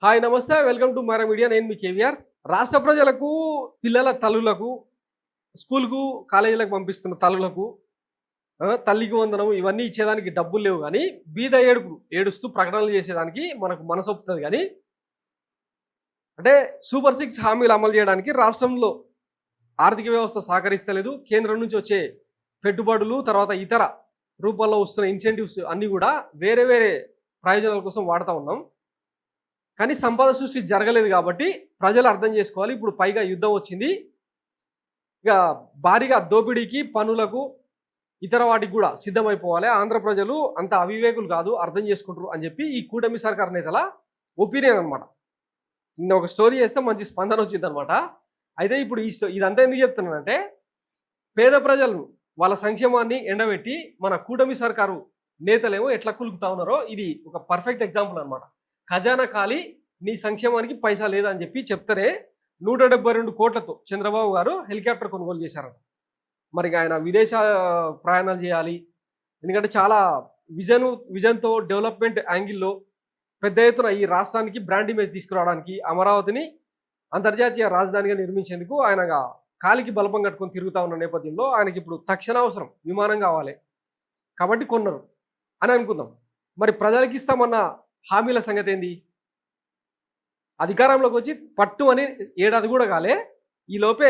Hi నమస్తే welcome to Mara media. నేను మీ కేవీఆర్. రాష్ట్ర ప్రజలకు, పిల్లల తల్లులకు, స్కూల్‌కు, కాలేజీలకు పంపిస్తున్న తల్లులకు తల్లికి వందనం ఇవన్నీ ఇచ్చేదానికి డబ్బులు లేవు గానీ, బీద ఏడుస్తూ ప్రకటనలు చేసేదానికి మనకు మనసొప్పుతది గానీ, అంటే సూపర్ 6 హామీలు అమలు చేయడానికి రాష్ట్రంలో ఆర్థిక వ్యవస్థ సహకరిస్తలేదు. కేంద్రం నుంచి వచ్చే పెట్టుబడులు, తర్వాత ఇతర రూపాల్లో వస్తున్న ఇన్సెంటివ్స్ అన్నీ కూడా వేరే వేరే ప్రయోజనాల కోసం వాడుతా ఉన్నాం. కానీ సంపద సృష్టి జరగలేదు కాబట్టి ప్రజలు అర్థం చేసుకోవాలి. ఇప్పుడు పైగా యుద్ధం వచ్చింది. ఇక భారీగా దోపిడీకి, పన్నులకు, ఇతర వాటికి కూడా సిద్ధమైపోవాలి. ఆంధ్ర ప్రజలు అంత అవివేకులు కాదు, అర్థం చేసుకుంటారు అని చెప్పి ఈ కూటమి సర్కార్ నేతల ఒపీనియన్ అనమాట. నిన్న ఒక స్టోరీ చేస్తే మంచి స్పందన వచ్చిందనమాట. అయితే ఇప్పుడు ఇదంతా ఎందుకు చెప్తున్నానంటే, పేద ప్రజలను వాళ్ళ సంక్షేమాన్ని ఎండబెట్టి మన కూటమి సర్కారు నేతలేమో ఎట్లా కులుకుతా ఉన్నారో ఇది ఒక పర్ఫెక్ట్ ఎగ్జాంపుల్ అనమాట. ఖజానా ఖాళీ, నీ సంక్షేమానికి పైసా లేదని చెప్పి చెప్తారే 172 కోట్లతో చంద్రబాబు గారు హెలికాప్టర్ కొనుగోలు చేశారట. మరి ఆయన విదేశ ప్రయాణాలు చేయాలి, ఎందుకంటే చాలా విజన్తో డెవలప్మెంట్ యాంగిల్లో పెద్ద ఎత్తున ఈ రాష్ట్రానికి బ్రాండ్ ఇమేజ్ తీసుకురావడానికి అమరావతిని అంతర్జాతీయ రాజధానిగా నిర్మించేందుకు ఆయన కాలికి బలపం కట్టుకొని తిరుగుతూ ఉన్న నేపథ్యంలో ఆయనకి ఇప్పుడు తక్షణ అవసరం విమానం కావాలి కాబట్టి కొన్నారు అని అనుకుందాం. మరి ప్రజలకి ఇస్తామన్న హామీల సంగతి ఏంది? అధికారంలోకి వచ్చి పట్టు అని ఏడాది కూడా కాలే, ఈ లోపే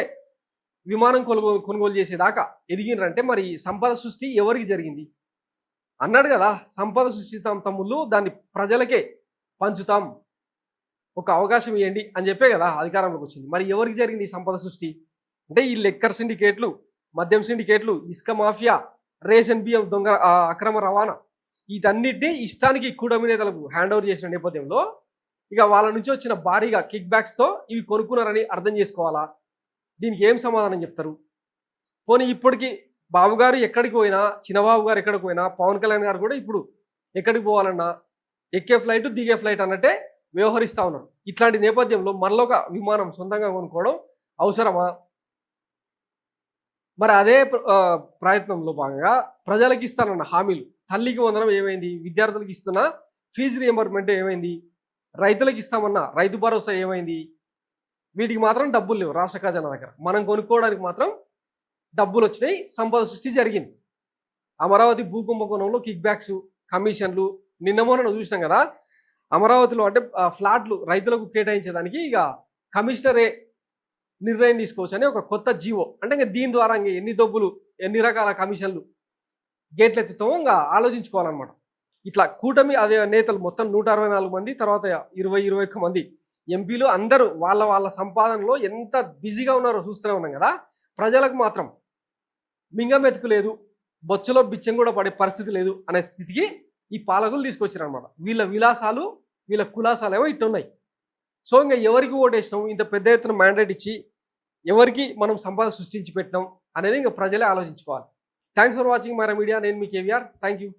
విమానం కొనుగోలు చేసేదాకా ఎదిగినరంటే మరి సంపద సృష్టి ఎవరికి జరిగింది? అన్నాడు కదా, సంపద సృష్టిస్తాం తమ్ముళ్ళు, దాన్ని ప్రజలకే పంచుతాం, ఒక అవకాశం ఇవ్వండి అని చెప్పే కదా అధికారంలోకి వచ్చింది. మరి ఎవరికి జరిగింది ఈ సంపద సృష్టి? అంటే ఈ లెక్కర్ సిండికేట్లు, మద్యం సిండికేట్లు, ఇసుక మాఫియా, రేషన్ బియ్యం దొంగ అక్రమ రవాణా, వీటన్నిటినీ ఇష్టానికి కూటమి నేతలకు హ్యాండ్ ఓవర్ చేసిన నేపథ్యంలో ఇక వాళ్ళ నుంచి వచ్చిన భారీగా కిక్ బ్యాక్స్తో ఇవి కొనుక్కున్నారని అర్థం చేసుకోవాలా? దీనికి ఏం సమాధానం చెప్తారు? పోనీ ఇప్పటికి బాబు గారు ఎక్కడికి పోయినా, చిన్నబాబు గారు ఎక్కడికి పోయినా, పవన్ కళ్యాణ్ గారు కూడా ఇప్పుడు ఎక్కడికి పోవాలన్నా ఎక్కే ఫ్లైట్ దిగే ఫ్లైట్ అన్నట్టే వ్యవహరిస్తూ ఉన్నారు. ఇట్లాంటి నేపథ్యంలో మరొక విమానం సొంతంగా కొనుక్కోవడం అవసరమా? మరి అదే ప్రయత్నంలో భాగంగా ప్రజలకు ఇస్తానన్న హామీలు, తల్లికి వందనం ఏమైంది? విద్యార్థులకు ఇస్తున్న ఫీజు రియంబర్మెంట్ ఏమైంది? రైతులకు ఇస్తామన్న రైతు భరోసా ఏమైంది? వీటికి మాత్రం డబ్బులు లేవు రాష్ట్ర ఖజానా దగ్గర. మనం కొనుక్కోవడానికి మాత్రం డబ్బులు వచ్చినాయి, సంపద సృష్టి జరిగింది. అమరావతి భూకుంభకోణంలో కిక్ బ్యాక్స్, కమిషన్లు, నిన్న మొన్న చూసినాం కదా. అమరావతిలో అంటే ఫ్లాట్లు రైతులకు కేటాయించేదానికి ఇక కమిషనరే నిర్ణయం తీసుకోవచ్చు అని ఒక కొత్త జీవో. అంటే ఇంకా దీని ద్వారా ఇంకా ఎన్ని రకాల కమిషన్లు గేట్లు ఎత్తుతామో ఇంకా ఆలోచించుకోవాలన్నమాట. ఇట్లా కూటమి అదే నేతలు మొత్తం 164 మంది, తర్వాత 21 మంది ఎంపీలు అందరూ వాళ్ళ సంపాదనలో ఎంత బిజీగా ఉన్నారో చూస్తూనే ఉన్నాం కదా. ప్రజలకు మాత్రం మింగం ఎతుకు లేదు, బొచ్చులో బిచ్చం కూడా పడే పరిస్థితి లేదు అనే స్థితికి ఈ పాలకులు తీసుకొచ్చారనమాట. వీళ్ళ విలాసాలు, వీళ్ళ కులాసాలు ఏమో ఇట్టున్నాయి. సో ఇంకా ఎవరికి ఓటేసినాం, ఇంత పెద్ద ఎత్తున మ్యాండేట్ ఇచ్చి ఎవరికి మనం సంపద సృష్టించి పెట్టినాం అనేది ఇంకా ప్రజలే ఆలోచించుకోవాలి. Thanks for watching Mara media. నేను మీ కేవీఆర్. Thank you.